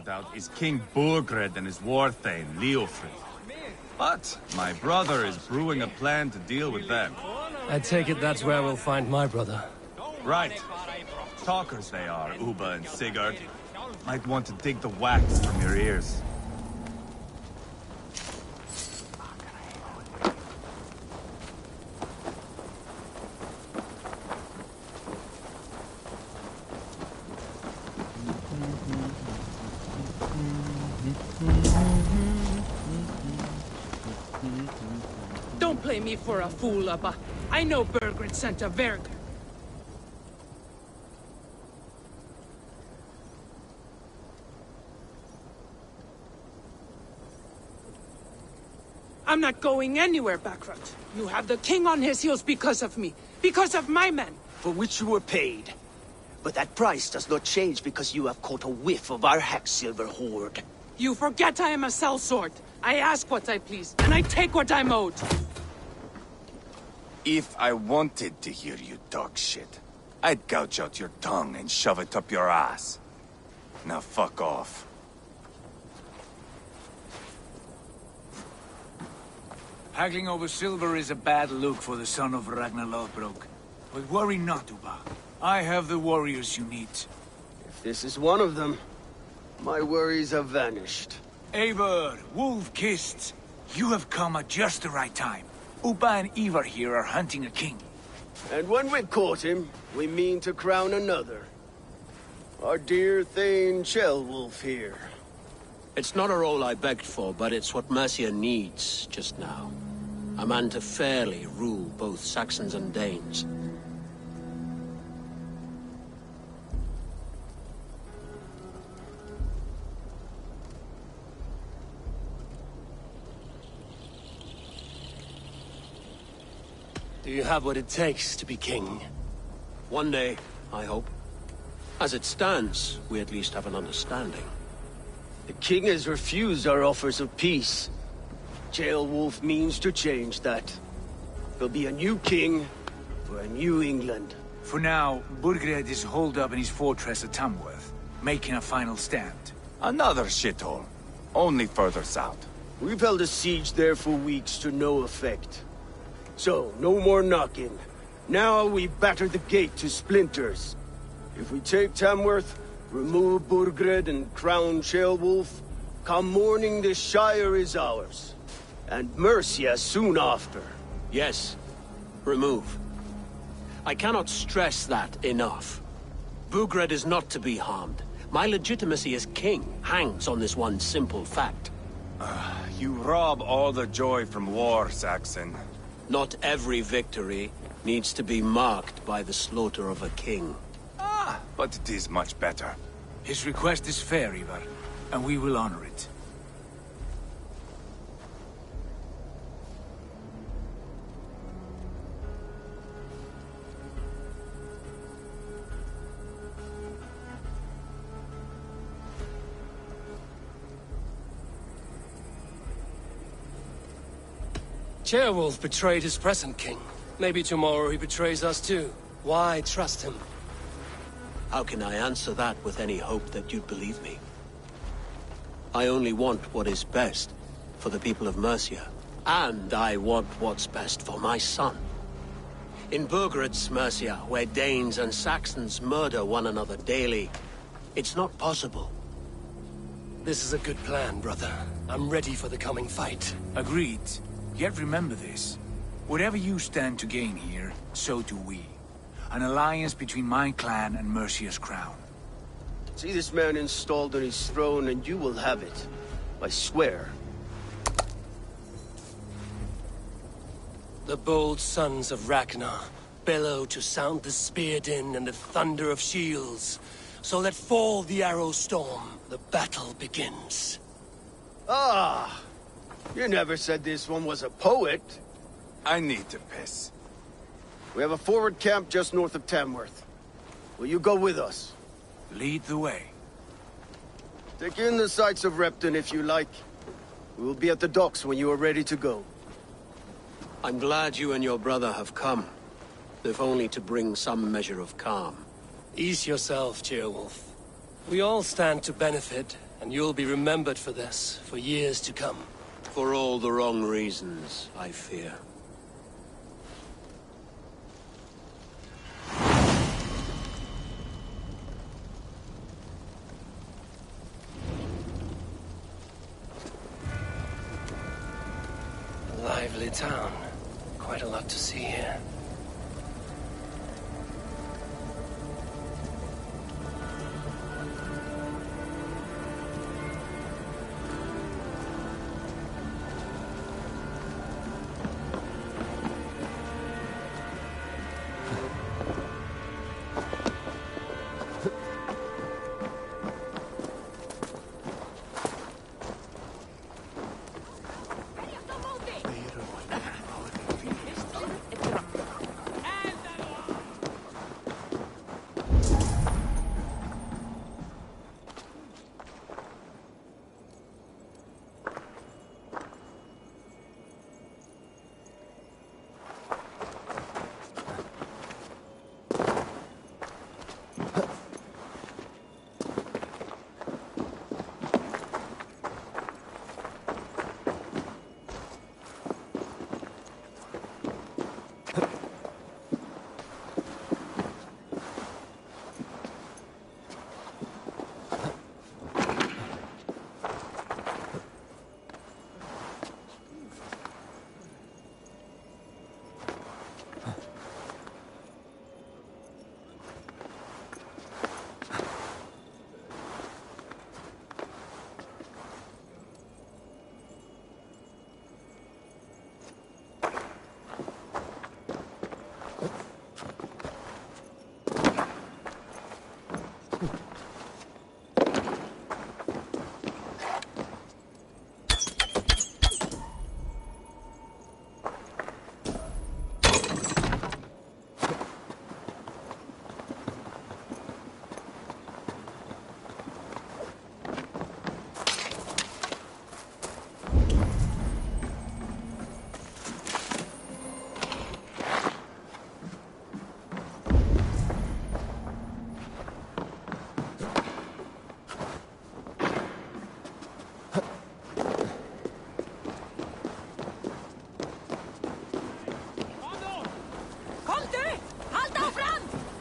out is King Burgred and his war thane, Leofrid. But my brother is brewing a plan to deal with them. I take it that's where we'll find my brother. Right. Talkers they are, Uba and Sigurd. Might want to dig the wax from your ears. Don't play me for a fool, Abba. I know Burgred sent a Verg. I'm not going anywhere, Backrot. You have the king on his heels because of me. Because of my men. For which you were paid. But that price does not change because you have caught a whiff of our Hacksilver hoard. You forget I am a sellsword. I ask what I please, and I take what I'm owed. If I wanted to hear you talk shit, I'd gouge out your tongue and shove it up your ass. Now fuck off. Haggling over silver is a bad look for the son of Ragnar Lothbrok. But worry not, Uba. I have the warriors you need. If this is one of them, my worries have vanished. Eivor, Wolf-Kissed, you have come at just the right time. Uba and Ivar here are hunting a king. And when we've caught him, we mean to crown another. Our dear Thane Ceolwulf here. It's not a role I begged for, but it's what Mercia needs just now. A man to fairly rule both Saxons and Danes. Do you have what it takes to be king? One day, I hope. As it stands, we at least have an understanding. The king has refused our offers of peace. Ceolwulf means to change that. There'll be a new king for a new England. For now, Burgred is holed up in his fortress at Tamworth, making a final stand. Another shithole. Only further south. We've held a siege there for weeks to no effect. So, no more knocking. Now we batter the gate to splinters. If we take Tamworth, remove Burgred and crown Ceolwulf, come morning the Shire is ours. And Mercia soon after. Yes, remove. I cannot stress that enough. Burgred is not to be harmed. My legitimacy as king hangs on this one simple fact. You rob all the joy from war, Saxon. Not every victory needs to be marked by the slaughter of a king. But it is much better. His request is fair, Ivar, and we will honor it. Ceolwulf betrayed his present king. Maybe tomorrow he betrays us too. Why trust him? How can I answer that with any hope that you'd believe me? I only want what is best for the people of Mercia. And I want what's best for my son. In Burgred's Mercia, where Danes and Saxons murder one another daily, it's not possible. This is a good plan, brother. I'm ready for the coming fight. Agreed. Yet remember this. Whatever you stand to gain here, so do we. An alliance between my clan and Mercia's crown. See this man installed on his throne and you will have it. I swear. The bold sons of Ragnar bellow to sound the spear din and the thunder of shields. So let fall the arrow storm. The battle begins. Ah! You never said this one was a poet. I need to piss. We have a forward camp just north of Tamworth. Will you go with us? Lead the way. Take in the sights of Repton if you like. We will be at the docks when you are ready to go. I'm glad you and your brother have come, if only to bring some measure of calm. Ease yourself, Ceolwulf. We all stand to benefit, And you'll be remembered for this, for years to come. For all the wrong reasons, I fear. A lively town. Quite a lot to see here.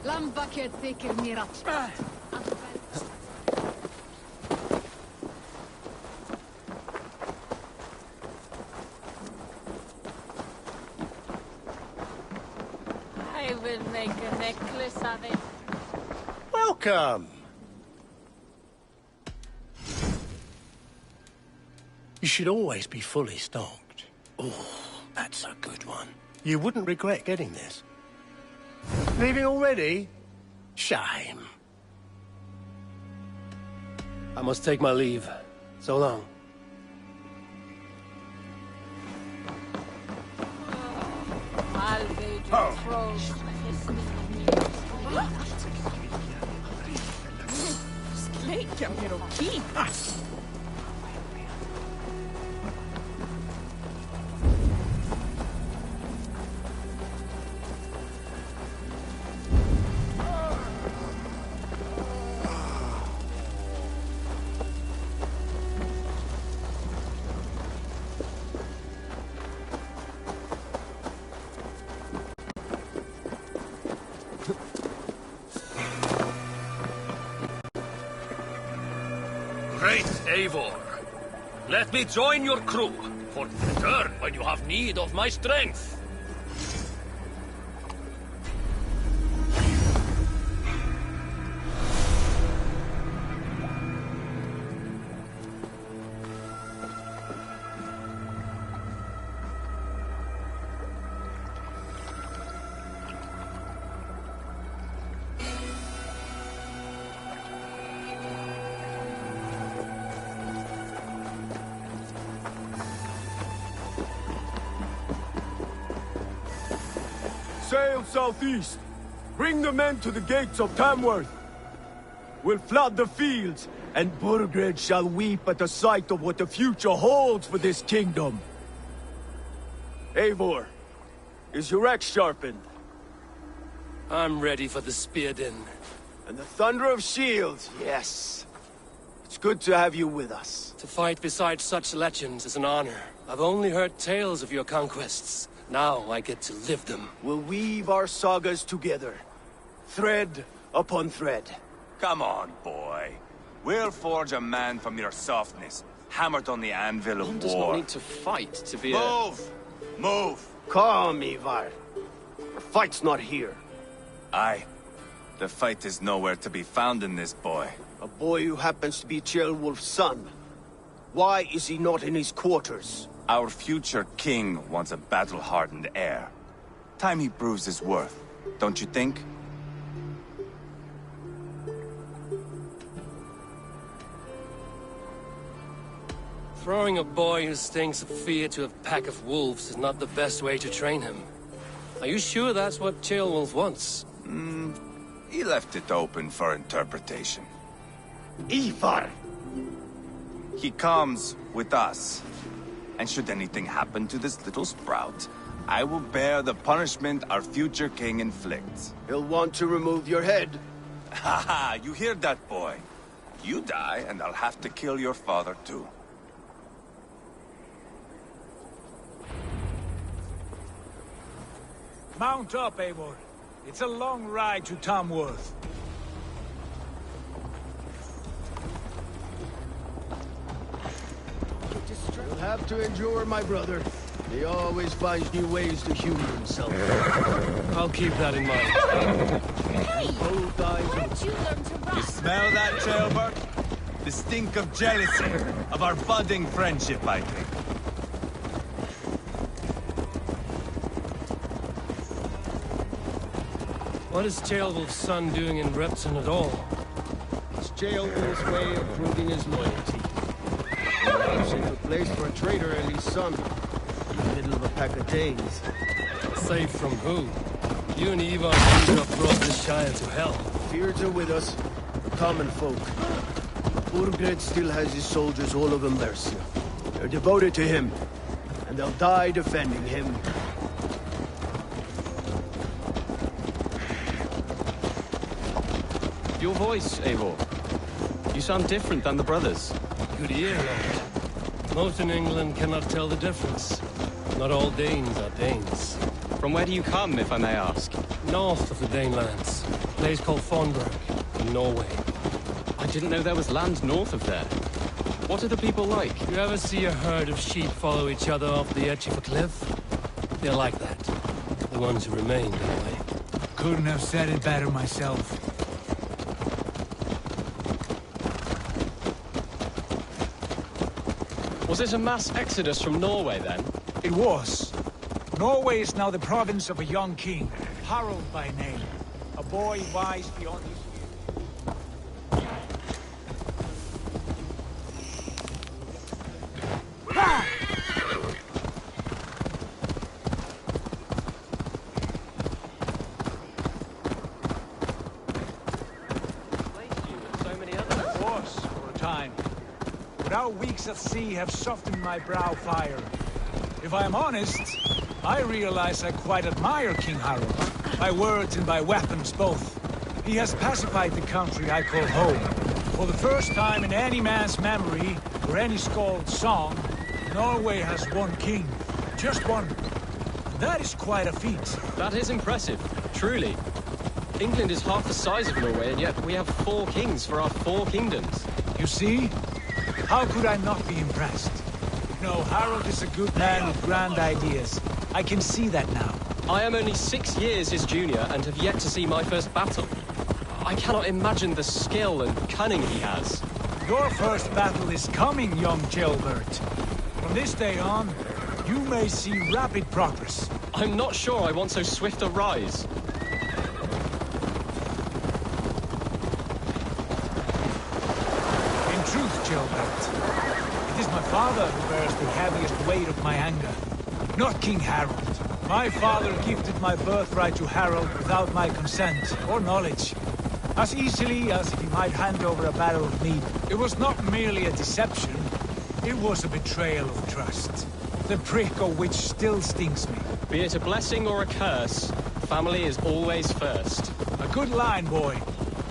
Lambaket þykir mér að... I will make a necklace of it. Welcome! You should always be fully stocked. Oh, that's a good one. You wouldn't regret getting this. Leaving already? Shame. I must take my leave. So long. Great Eivor, let me join your crew, for return when you have need of my strength. Sail southeast. Bring the men to the gates of Tamworth. We'll flood the fields, and Burgred shall weep at the sight of what the future holds for this kingdom. Eivor, is your axe sharpened? I'm ready for the spear din. And the thunder of shields, yes. It's good to have you with us. To fight beside such legends is an honor. I've only heard tales of your conquests. Now I get to live them. We'll weave our sagas together, thread upon thread. Come on, boy. We'll forge a man from your softness, hammered on the anvil of One war. does not need to fight to be Move! Move! Calm, Ivar. The fight's not here. Aye. The fight is nowhere to be found in this boy. A boy who happens to be Ceolwulf's son. Why is he not in his quarters? Our future king wants a battle-hardened heir. Time he proves his worth, don't you think? Throwing a boy who stinks of fear to a pack of wolves is not the best way to train him. Are you sure that's what Ceolwulf wants? He left it open for interpretation. Ivar! He comes with us. And should anything happen to this little sprout, I will bear the punishment our future king inflicts. He'll want to remove your head. Haha, you hear that, boy? You die, and I'll have to kill your father, too. Mount up, Eivor. It's a long ride to Tamworth. You'll have to endure, my brother. He always finds new ways to humor himself. I'll keep that in mind. Both eyes Where'd you learn to You ride? smell that, Ceolbert? The stink of jealousy, of our budding friendship, I think. What is Ceolwulf's son doing in Repton at all? It's Ceolwulf's way of proving his loyalty. A safer place for a traitor and his son. In the middle of a pack of Danes. Safe from who? You and Ivar seem to have brought this Shire to hell. Fears are with us, the common folk. Urgred still has his soldiers all over Mercia. They're devoted to him, and they'll die defending him. Your voice, Eivor. You sound different than the brothers. Good ear, Lord. Most in England cannot tell the difference. Not all Danes are Danes. From where do you come, if I may ask? North of the Danelands. A place called Thornburg, in Norway. I didn't know there was land north of there. What are the people like? You ever see a herd of sheep follow each other off the edge of a cliff? They're like that. The ones who remain, anyway. Couldn't have said it better myself. Was it a mass exodus from Norway, then? It was. Norway is now the province of a young king, Harald by name. A boy wise beyond his years. Of course, for a time. But our weeks at sea have softened my brow fire. If I am honest, I realize I quite admire King Harald. By words and by weapons both. He has pacified the country I call home. For the first time in any man's memory, or any skald's song, Norway has one king. Just one. That is quite a feat. That is impressive, truly. England is half the size of Norway, and yet we have 4 kings for our 4 kingdoms. You see? How could I not be impressed? No, Harald is a good man with grand ideas. I can see that now. I am only 6 years his junior and have yet to see my first battle. I cannot imagine the skill and cunning he has. Your first battle is coming, young Ceolbert. From this day on, you may see rapid progress. I'm not sure I want so swift a rise. In truth, Ceolbert, it is my father who bears the heaviest weight of my anger, not King Harald. My father gifted my birthright to Harald without my consent or knowledge. As easily as if he might hand over a barrel of mead. It was not merely a deception, it was a betrayal of trust. The prick of which still stings me. Be it a blessing or a curse, family is always first. A good line, boy.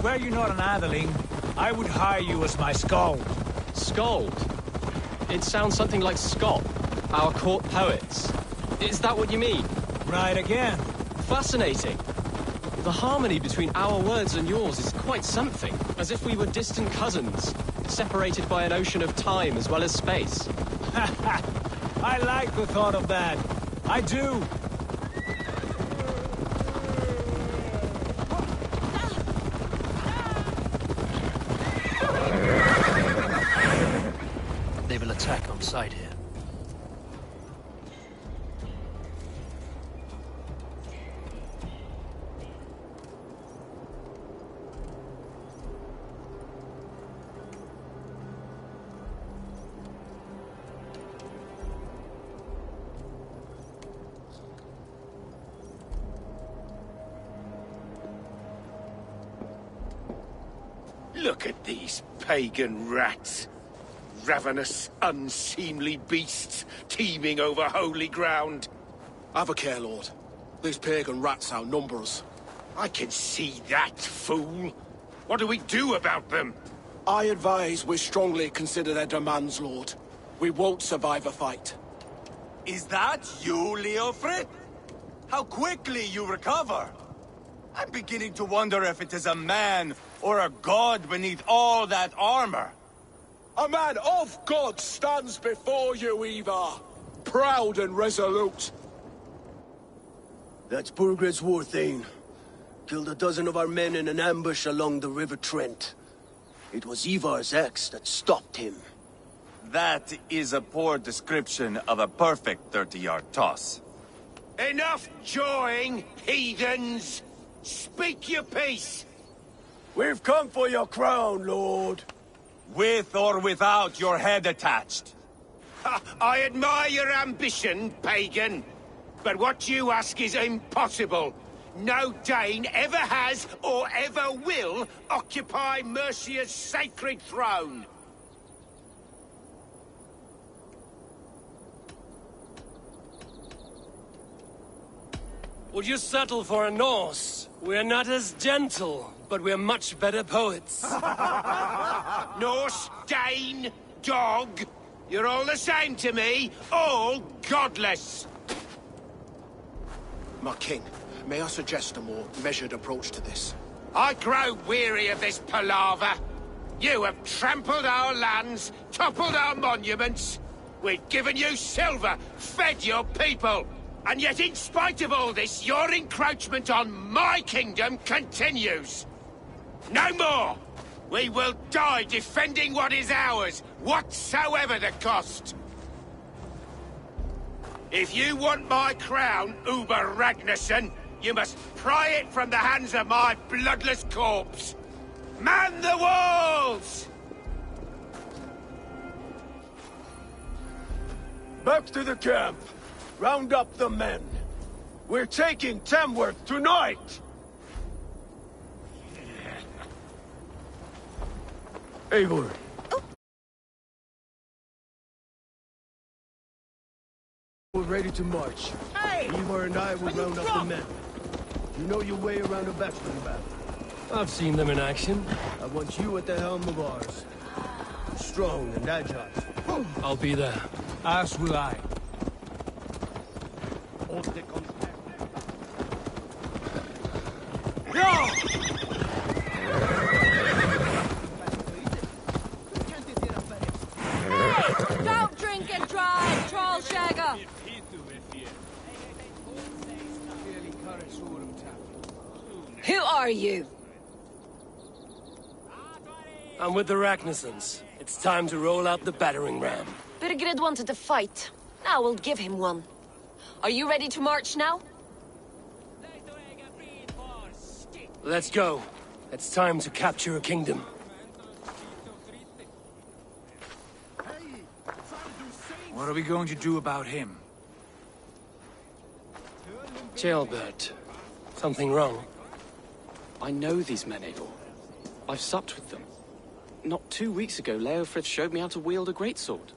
Were you not an atheling, I would hire you as my skald. Skald? It sounds something like Scott, our court poets. Is that what you mean? Right again. Fascinating. The harmony between our words and yours is quite something. As if we were distant cousins, separated by an ocean of time as well as space. I like the thought of that. I do. They will attack on sight here. Look at these pagan rats. Ravenous, unseemly beasts teeming over holy ground. Have a care, Lord. These pagan rats outnumber us. I can see that, fool. What do we do about them? I advise we strongly consider their demands, Lord. We won't survive a fight. Is that you, Leofrid? How quickly you recover! I'm beginning to wonder if it is a man or a god beneath all that armor. A man of God stands before you, Ivar. Proud and resolute. That's Burgred's war thane. Killed a dozen of our men in an ambush along the River Trent. It was Ivar's axe that stopped him. That is a poor description of a perfect 30-yard toss. Enough jawing, heathens! Speak your piece! We've come for your crown, Lord. With or without your head attached. I admire your ambition, pagan. But what you ask is impossible. No Dane ever has or ever will occupy Mercia's sacred throne. Would you settle for a Norse? We're not as gentle, but we're much better poets. Norse, Dane, dog. You're all the same to me. All godless. My king, may I suggest a more measured approach to this? I grow weary of this palaver. You have trampled our lands, toppled our monuments. We've given you silver, fed your people. And yet, in spite of all this, your encroachment on my kingdom continues. No more! We will die defending what is ours, whatsoever the cost. If you want my crown, Uber Ragnarsson, you must pry it from the hands of my bloodless corpse. Man the walls! Back to the camp. Round up the men. We're taking Tamworth tonight! Eivor. We're ready to march. Hey! Eivor and I will round up the men. You know your way around a battling battle. I've seen them in action. I want you at the helm of ours. Strong and agile. I'll be there. As will I. Hey! Don't drink and drive, troll shagger! Who are you? I'm with the Ragnarsons. It's time to roll out the battering ram. Birgrid wanted to fight. Now we'll give him one. Are you ready to march now? Let's go. It's time to capture a kingdom. What are we going to do about him? Jailbird. Something wrong? I know these men, Eivor. I've supped with them. Not 2 weeks ago, Leofrith showed me how to wield a greatsword.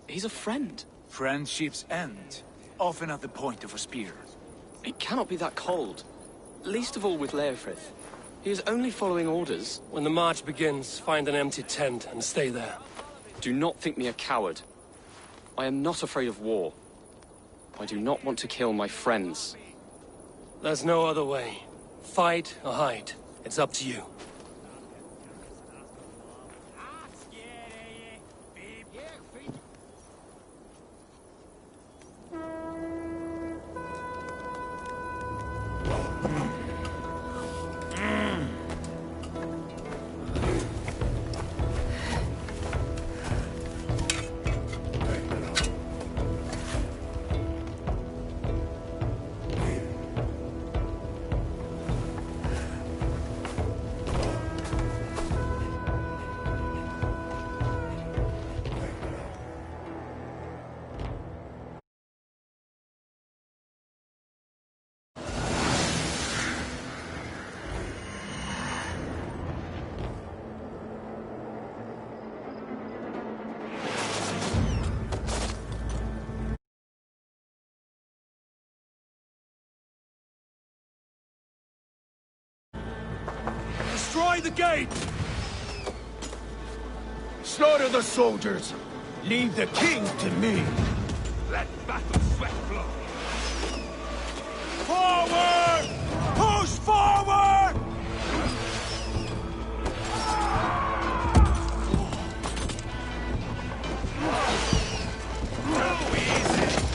He's a friend. Friendship's end. Often at the point of a spear. It cannot be that cold. Least of all with Leofrith. He is only following orders. When the march begins, find an empty tent and stay there. Do not think me a coward. I am not afraid of war. I do not want to kill my friends. There's no other way. Fight or hide. It's up to you. Destroy the gate! Slaughter the soldiers! Leave the king to me! Let battle sweat flow! Forward! Push forward! Too easy!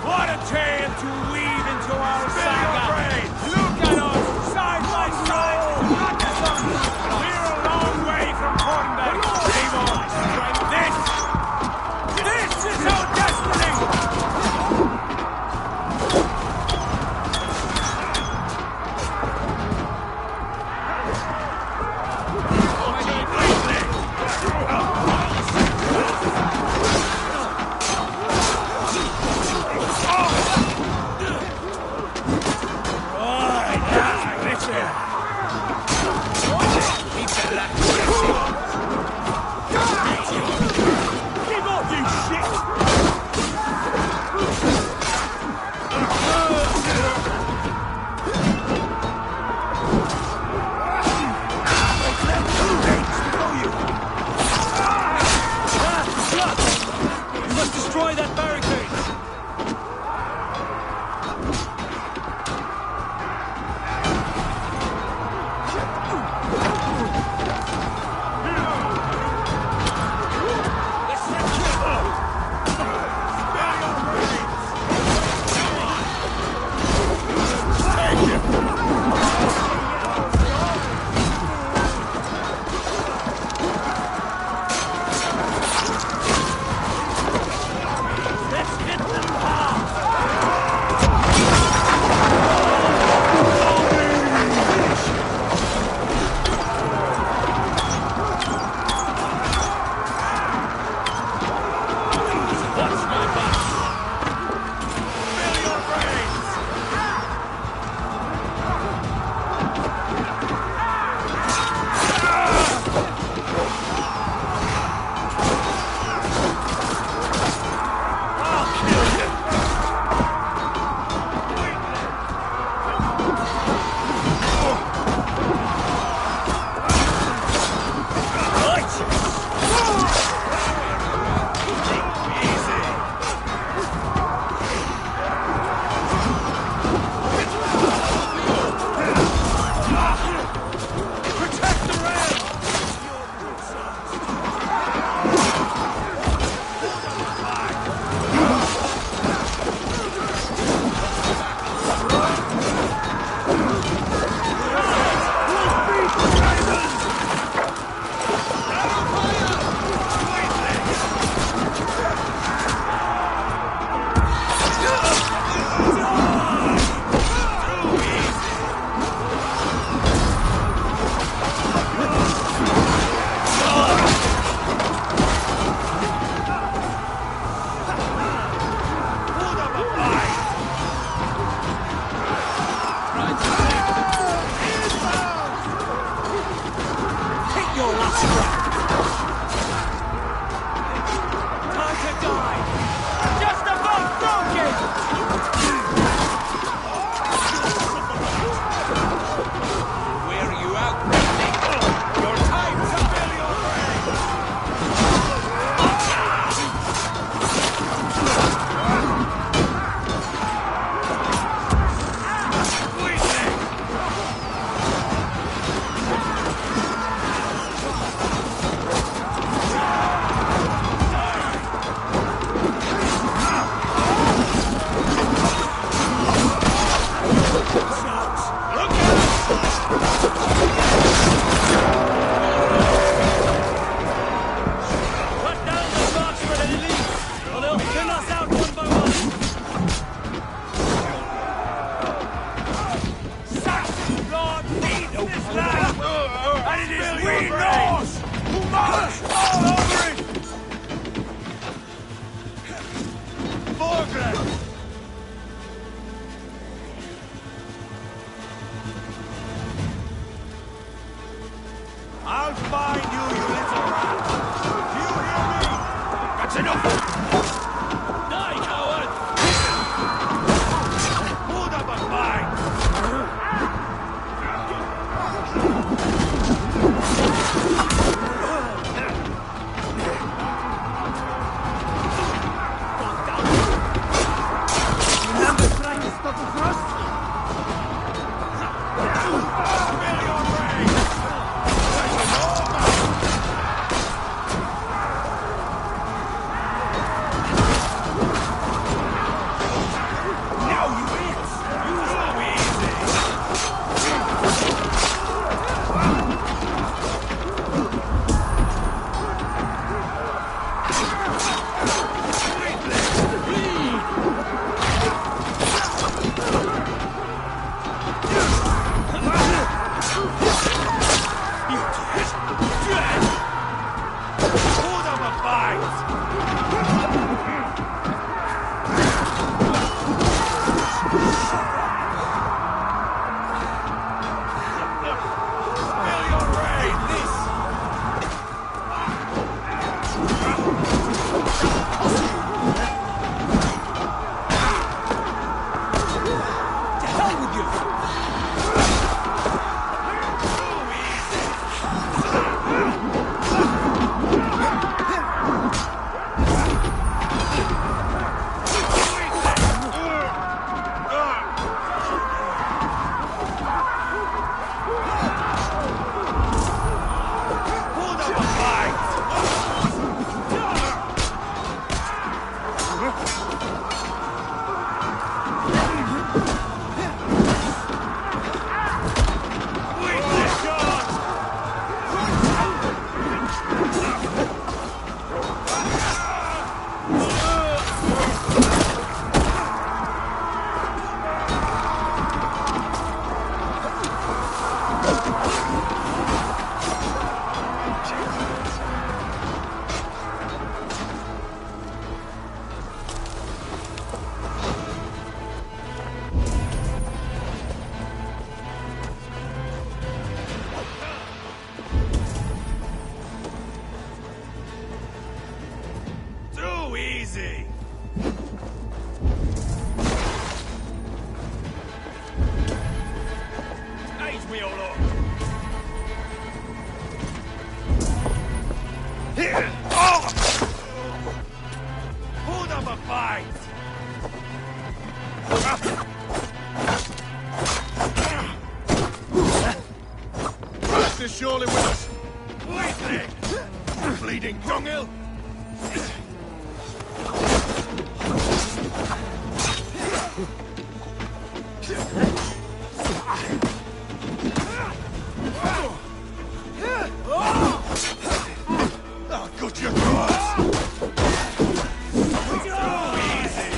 What a tale to weave into our saga! Look at us, side by side! We're a long way from Cornberg, Eivor! This is our destiny! All over it! Forgrad! I'll find you, you little rat! Do you hear me? That's enough! Die, coward! Hold up a fight! Remember trying to stop us first? Spare your brains! Easy! Age me all up! Here! Oh! Hold up a fight! Rest is surely with us! Wait there! Bleeding dunghill! I'll cut your throats! Easy!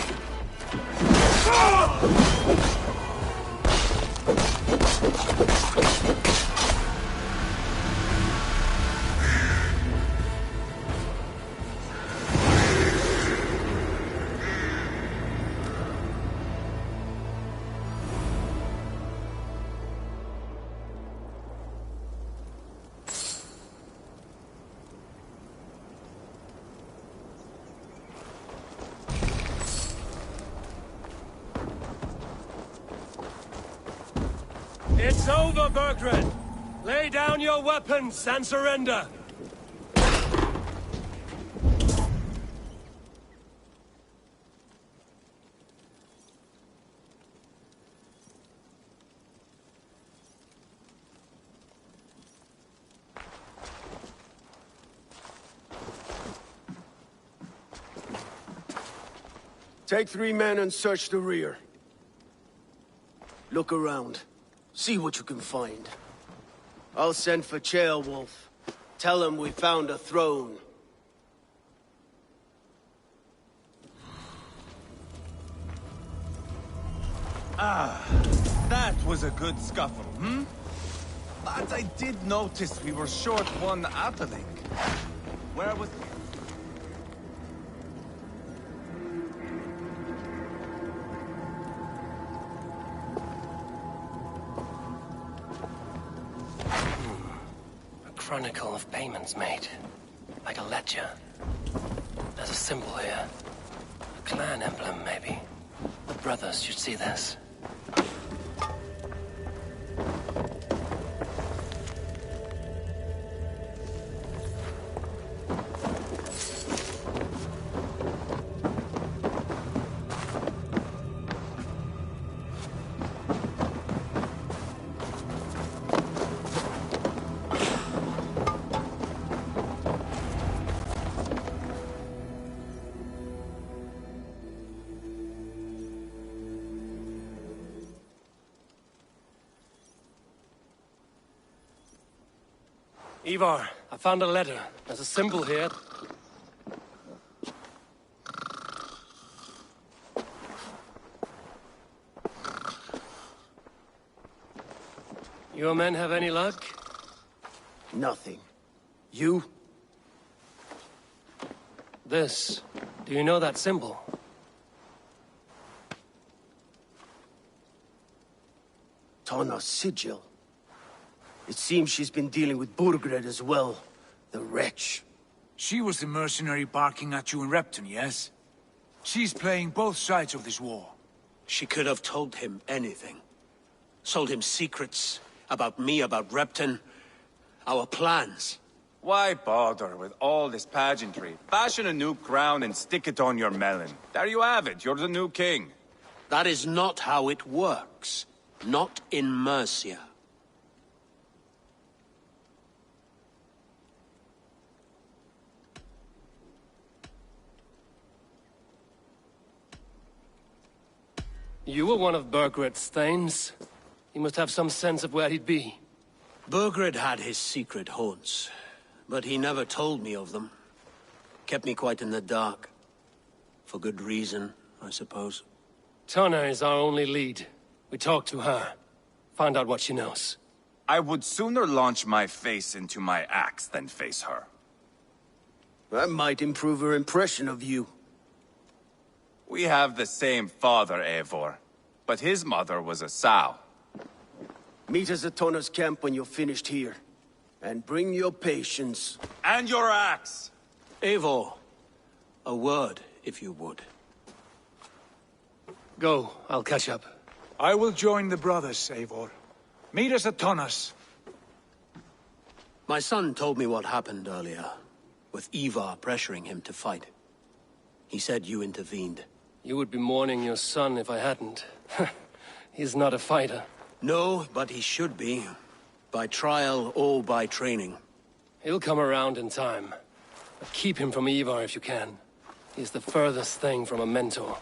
It's over, Bergred! Lay down your weapons and surrender! Take 3 men and search the rear. Look around. See what you can find. I'll send for Ceolwulf. Tell him we found a throne. Ah, that was a good scuffle, hmm? But I did notice we were short one atheling. Where was... A chronicle of payments made. Like a ledger. There's a symbol here. A clan emblem, maybe. The brothers should see this. Ivar, I found a letter. There's a symbol here. Your men have any luck? Nothing. You? This. Do you know that symbol? Tana's sigil. It seems she's been dealing with Burgred as well. The wretch. She was the mercenary barking at you in Repton, yes? She's playing both sides of this war. She could have told him anything. Sold him secrets about me, about Repton, our plans. Why bother with all this pageantry? Fashion a new crown and stick it on your melon. There you have it, you're the new king. That is not how it works. Not in Mercia. You were one of Burgred's thanes. He must have some sense of where he'd be. Burgred had his secret haunts, but he never told me of them. Kept me quite in the dark. For good reason, I suppose. Tana is our only lead. We talk to her. Find out what she knows. I would sooner launch my face into my axe than face her. That might improve her impression of you. We have the same father, Eivor. But his mother was a sow. Meet us at Tana's camp when you're finished here. And bring your patience. And your axe! Eivor, a word, if you would. Go, I'll catch up. I will join the brothers, Eivor. Meet us at Tana's. My son told me what happened earlier, with Ivar pressuring him to fight. He said you intervened. You would be mourning your son if I hadn't. He's not a fighter. No, but he should be. By trial or by training. He'll come around in time. But keep him from Ivar if you can. He's the furthest thing from a mentor.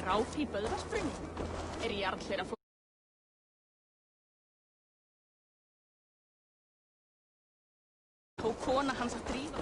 Ráð í Böðvarsbrunni. Jarl þeirra tók kona hans að drífa.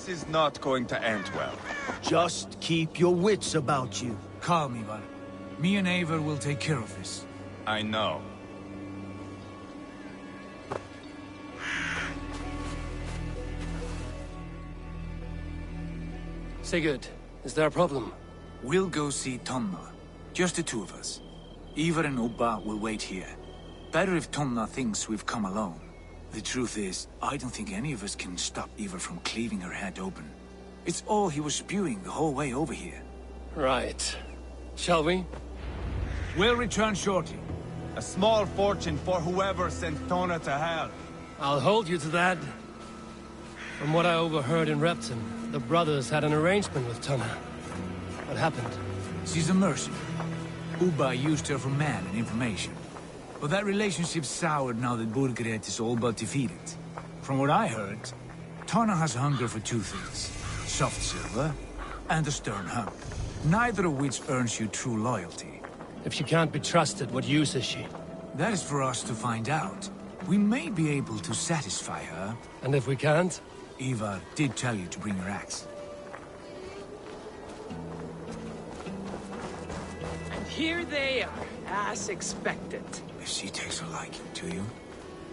This is not going to end well. Just keep your wits about you. Calm, Ivar. Me and Eivor will take care of this. I know. Sigurd, is there a problem? We'll go see Tonna. Just the two of us. Ivar and Ubba will wait here. Better if Tonna thinks we've come alone. The truth is, I don't think any of us can stop Ivar from cleaving her head open. It's all he was spewing the whole way over here. Right. Shall we? We'll return shortly. A small fortune for whoever sent Tona to hell. I'll hold you to that. From what I overheard in Repton, the brothers had an arrangement with Tonna. What happened? She's a mercenary. Ubba used her for man and information. But that relationship soured now that Burgred is all but defeated. From what I heard, Tonna has hunger for two things. Soft silver and a stern hug. Neither of which earns you true loyalty. If she can't be trusted, what use is she? That is for us to find out. We may be able to satisfy her. And if we can't? Ivar did tell you to bring her axe. And here they are, as expected. If she takes a liking to you,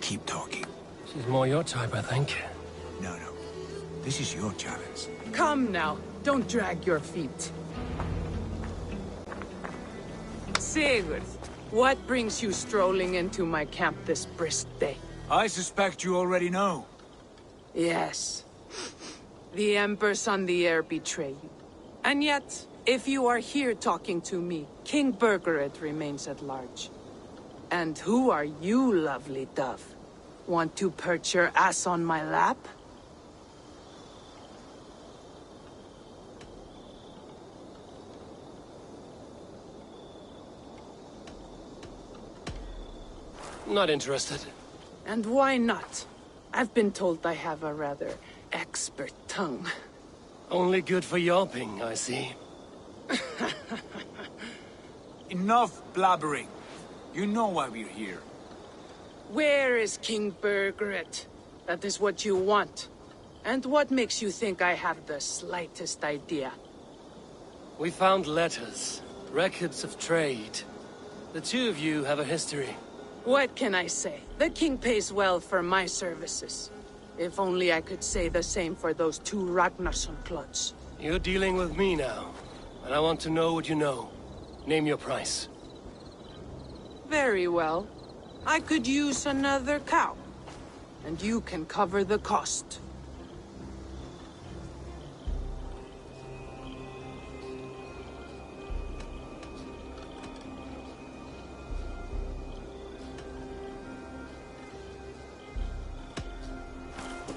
keep talking. She's more your type, I think. No. This is your challenge. Come now, don't drag your feet. Sigurd, what brings you strolling into my camp this brisk day? I suspect you already know. Yes. The Embers on the air betray you. And yet, if you are here talking to me, King Burgred remains at large. And who are you, lovely dove? Want to perch your ass on my lap? Not interested. And why not? I've been told I have a rather expert tongue. Only good for yelping, I see. Enough blabbering. You know why we're here. Where is King Burgred? That is what you want. And what makes you think I have the slightest idea? We found letters, records of trade. The two of you have a history. What can I say? The king pays well for my services. If only I could say the same for those two Ragnarsson clods. You're dealing with me now, and I want to know what you know. Name your price. Very well. I could use another cow. And you can cover the cost.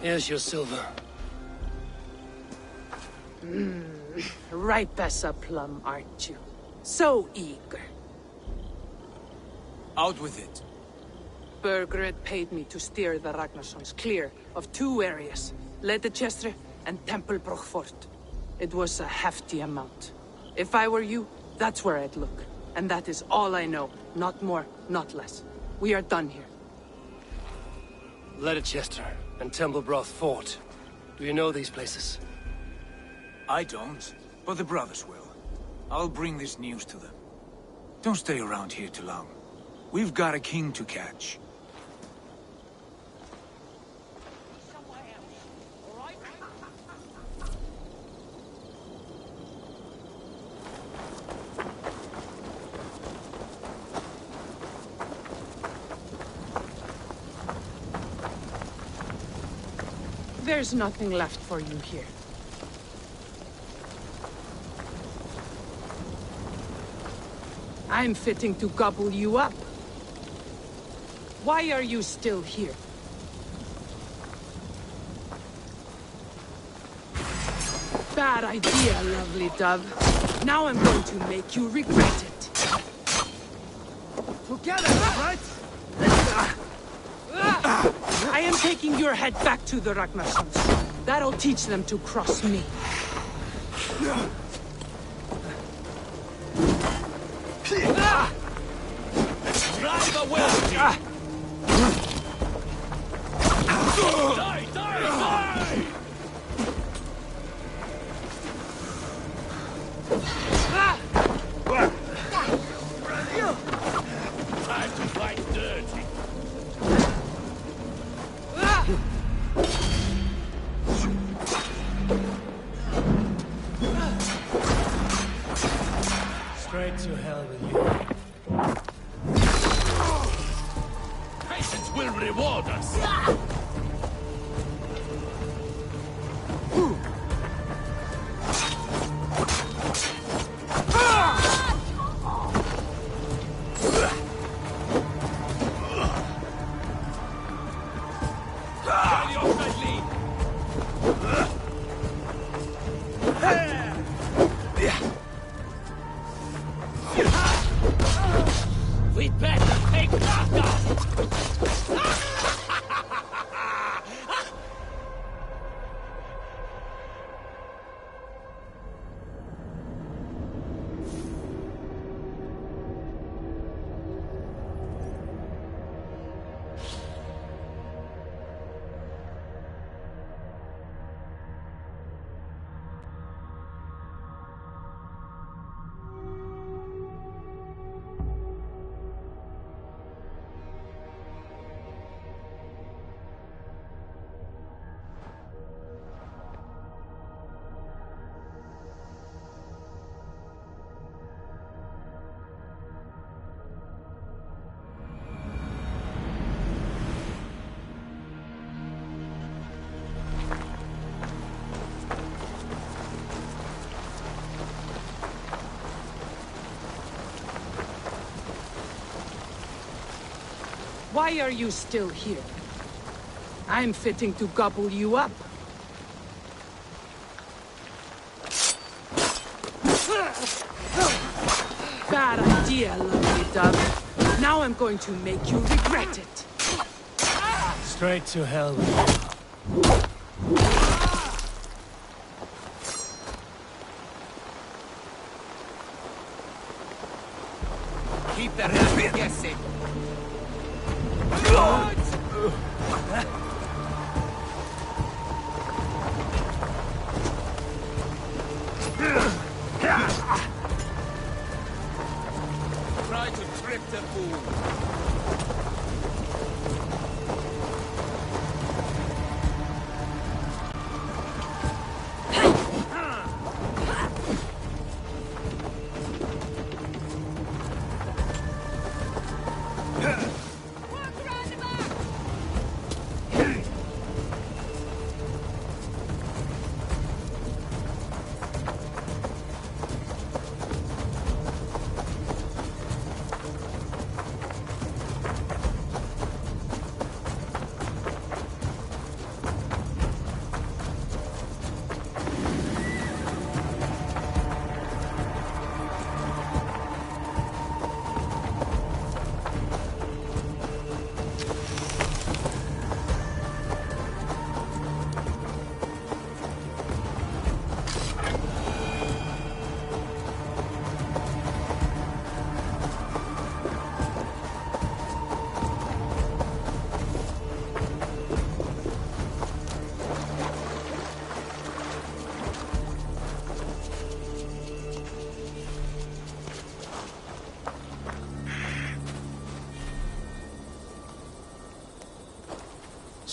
Here's your silver. Ripe as a plum, aren't you? So eager. Out with it. Burgred paid me to steer the Ragnarssons clear of two areas, Ledechestre and Tempelbroch Fort. It was a hefty amount. If I were you, that's where I'd look. And that is all I know. Not more, not less. We are done here. Ledechestre and Tempelbroch Fort. Do you know these places? I don't, but the brothers will. I'll bring this news to them. Don't stay around here too long. We've got a king to catch. There's nothing left for you here. I'm fitting to gobble you up. Why are you still here? Bad idea, lovely dove. Now I'm going to make you regret it. Together, right? I am taking your head back to the Ragnarssons. That'll teach them to cross me. Drive away! Die, die, die! Straight to hell with you. Patience will reward us. We'd better take Raka! Why are you still here? I'm fitting to gobble you up. Bad idea, lovely dove. Now I'm going to make you regret it. Straight to hell with you. Keep the rabbit guessing. Try to trip the fool.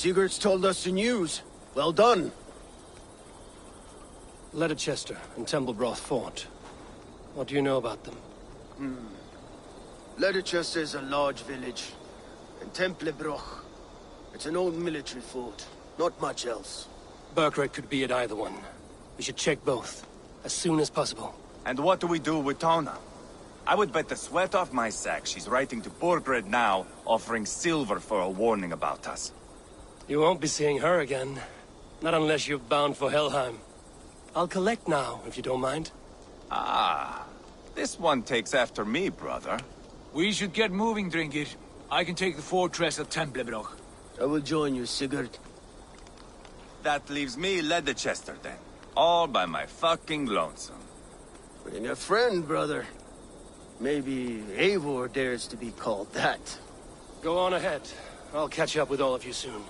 Sigurd's told us the news. Well done. Leicester and Templebroth fought. What do you know about them? Leicester is a large village. And Templebroch, it's an old military fort. Not much else. Burkred could be at either one. We should check both, as soon as possible. And what do we do with Tona? I would bet the sweat off my sack she's writing to Borgred now, offering silver for a warning about us. You won't be seeing her again. Not unless you're bound for Helheim. I'll collect now, if you don't mind. Ah, this one takes after me, brother. We should get moving, Dringir. I can take the fortress of Templebroch. I will join you, Sigurd. That leaves me Leicester then. All by my fucking lonesome. Bring a friend, brother. Maybe Eivor dares to be called that. Go on ahead. I'll catch up with all of you soon.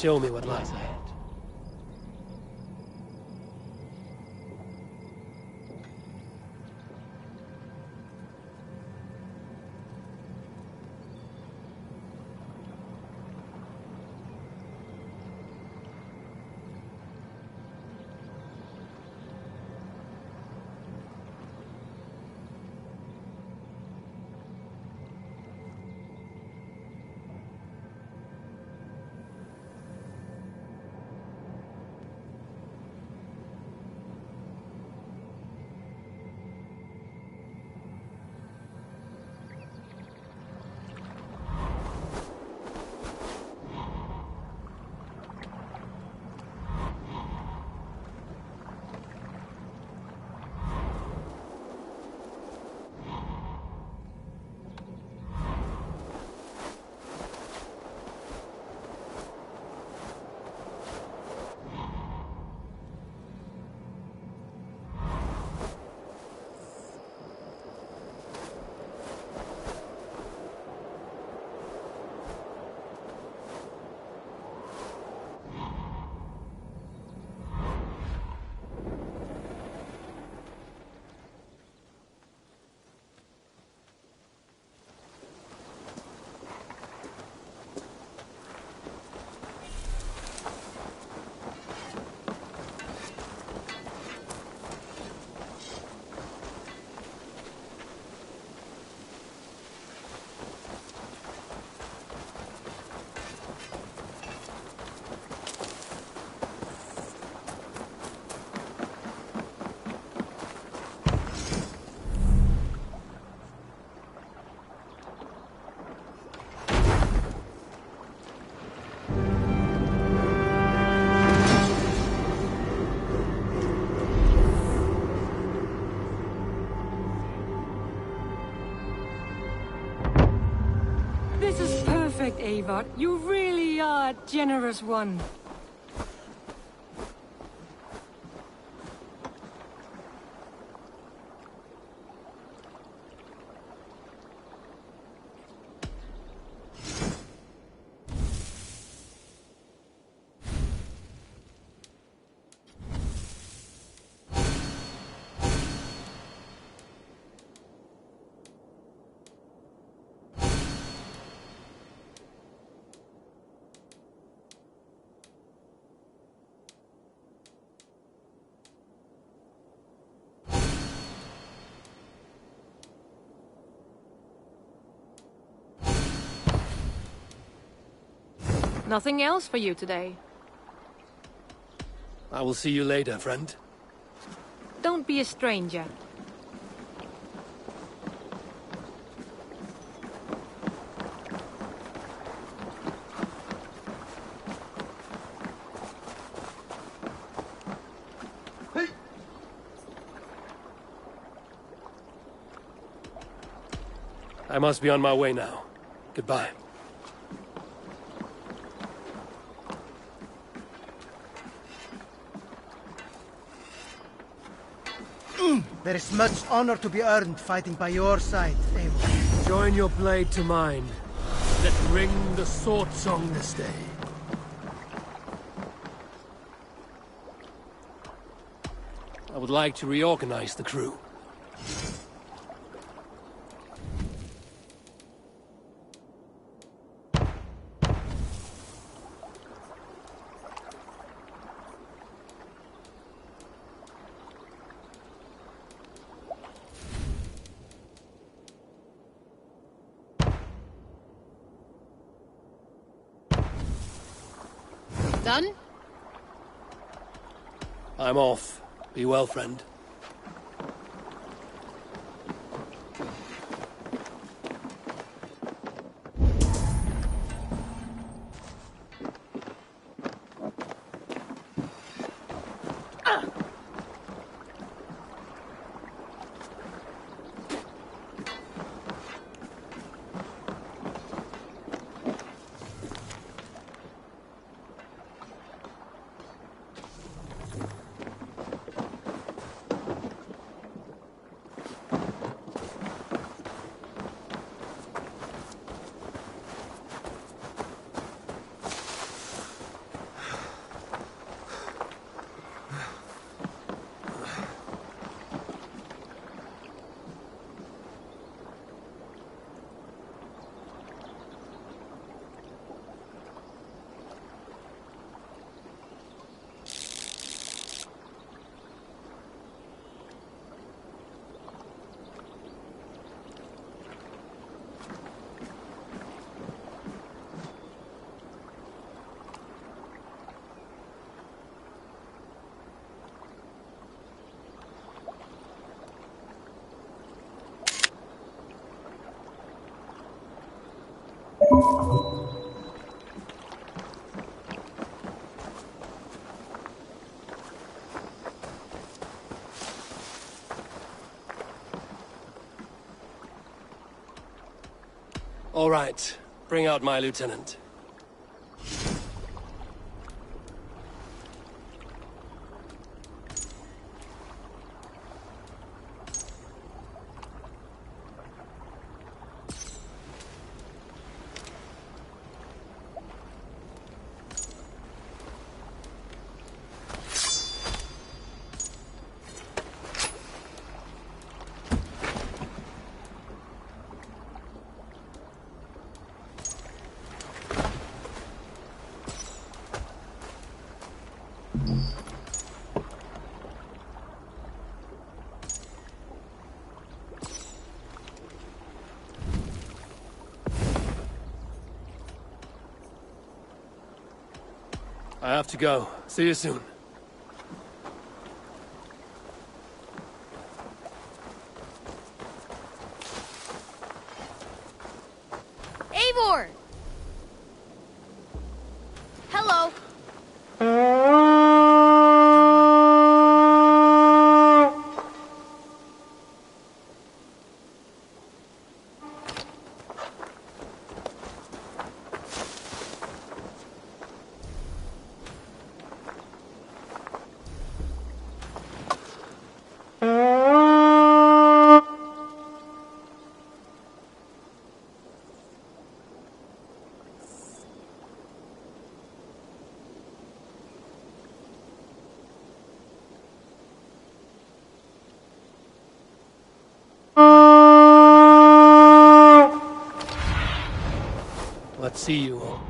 show me what lies ahead. This is perfect, Eivor. You really are a generous one. Nothing else for you today? I will see you later, friend. Don't be a stranger. I must be on my way now. Goodbye. There is much honor to be earned fighting by your side, Eivor. Join your blade to mine. Let's ring the sword song this day. I would like to reorganize the crew. Done? I'm off. Be well, friend. All right, bring out my lieutenant. I have to go. See you soon. Eivor! Hello. Let's see you all.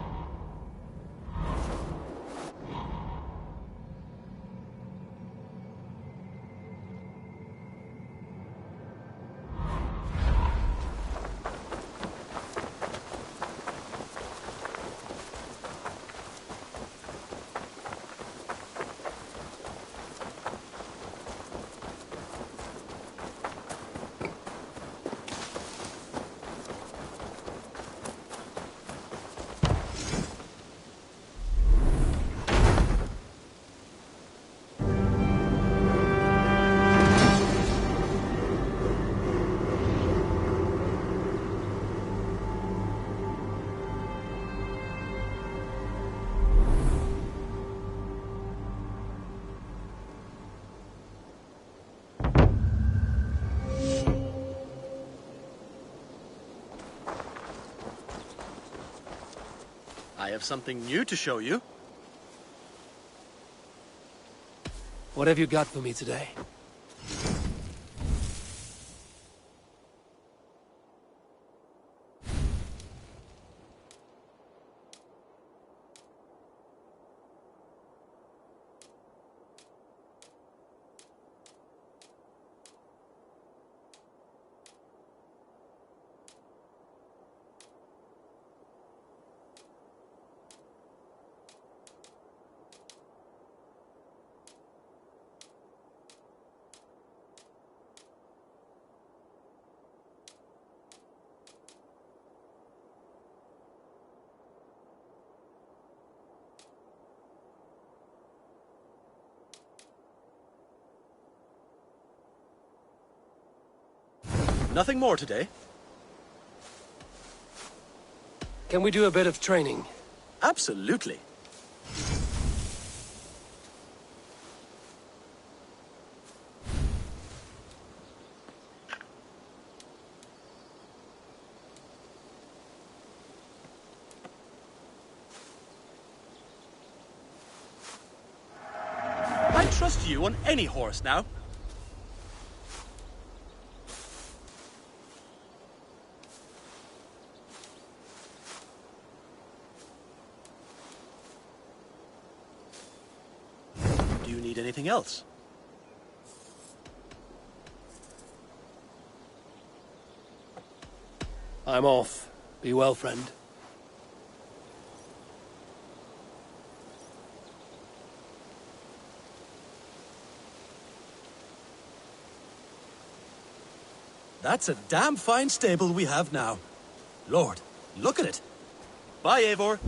I have something new to show you. What have you got for me today? Nothing more today? Can we do a bit of training? Absolutely. I trust you on any horse now. Do you need anything else? I'm off. Be well, friend. That's a damn fine stable we have now. Lord, look at it. Bye, Eivor.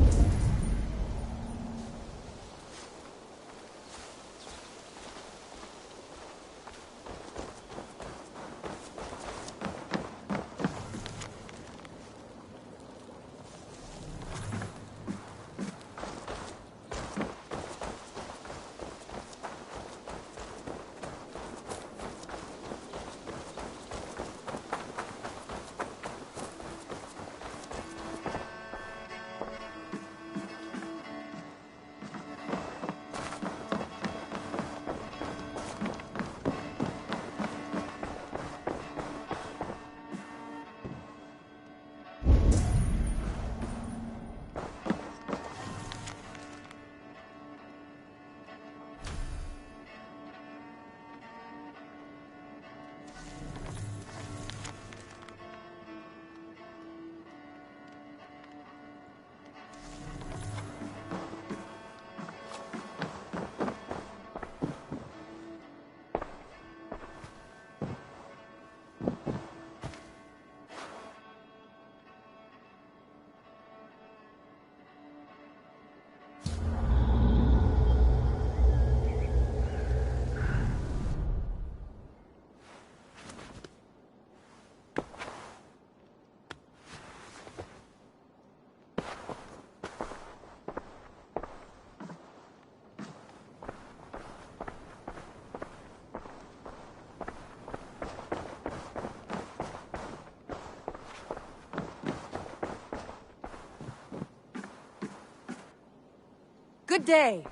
Good day.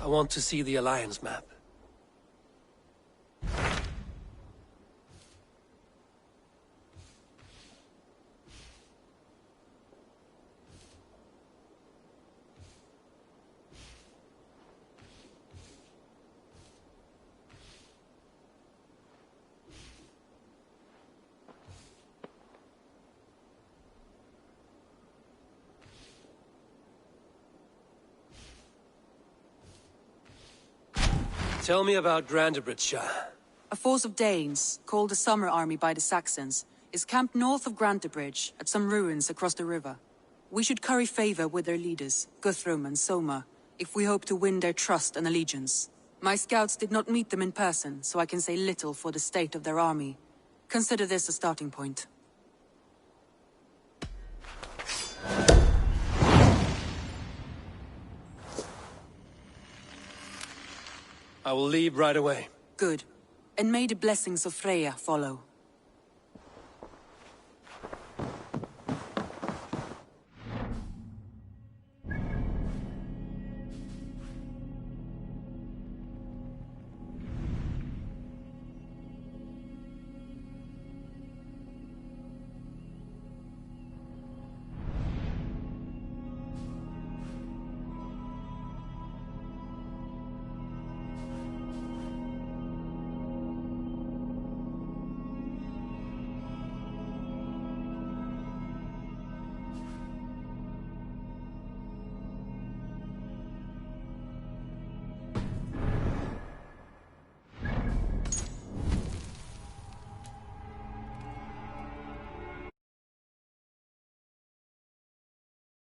I want to see the Alliance map. Tell me about Grantebridge. A force of Danes, called the Summer Army by the Saxons, is camped north of Grantebridge at some ruins across the river. We should curry favor with their leaders, Guthrum and Soma, if we hope to win their trust and allegiance. My scouts did not meet them in person, so I can say little for the state of their army. Consider this a starting point. I will leave right away. Good. And may the blessings of Freya follow.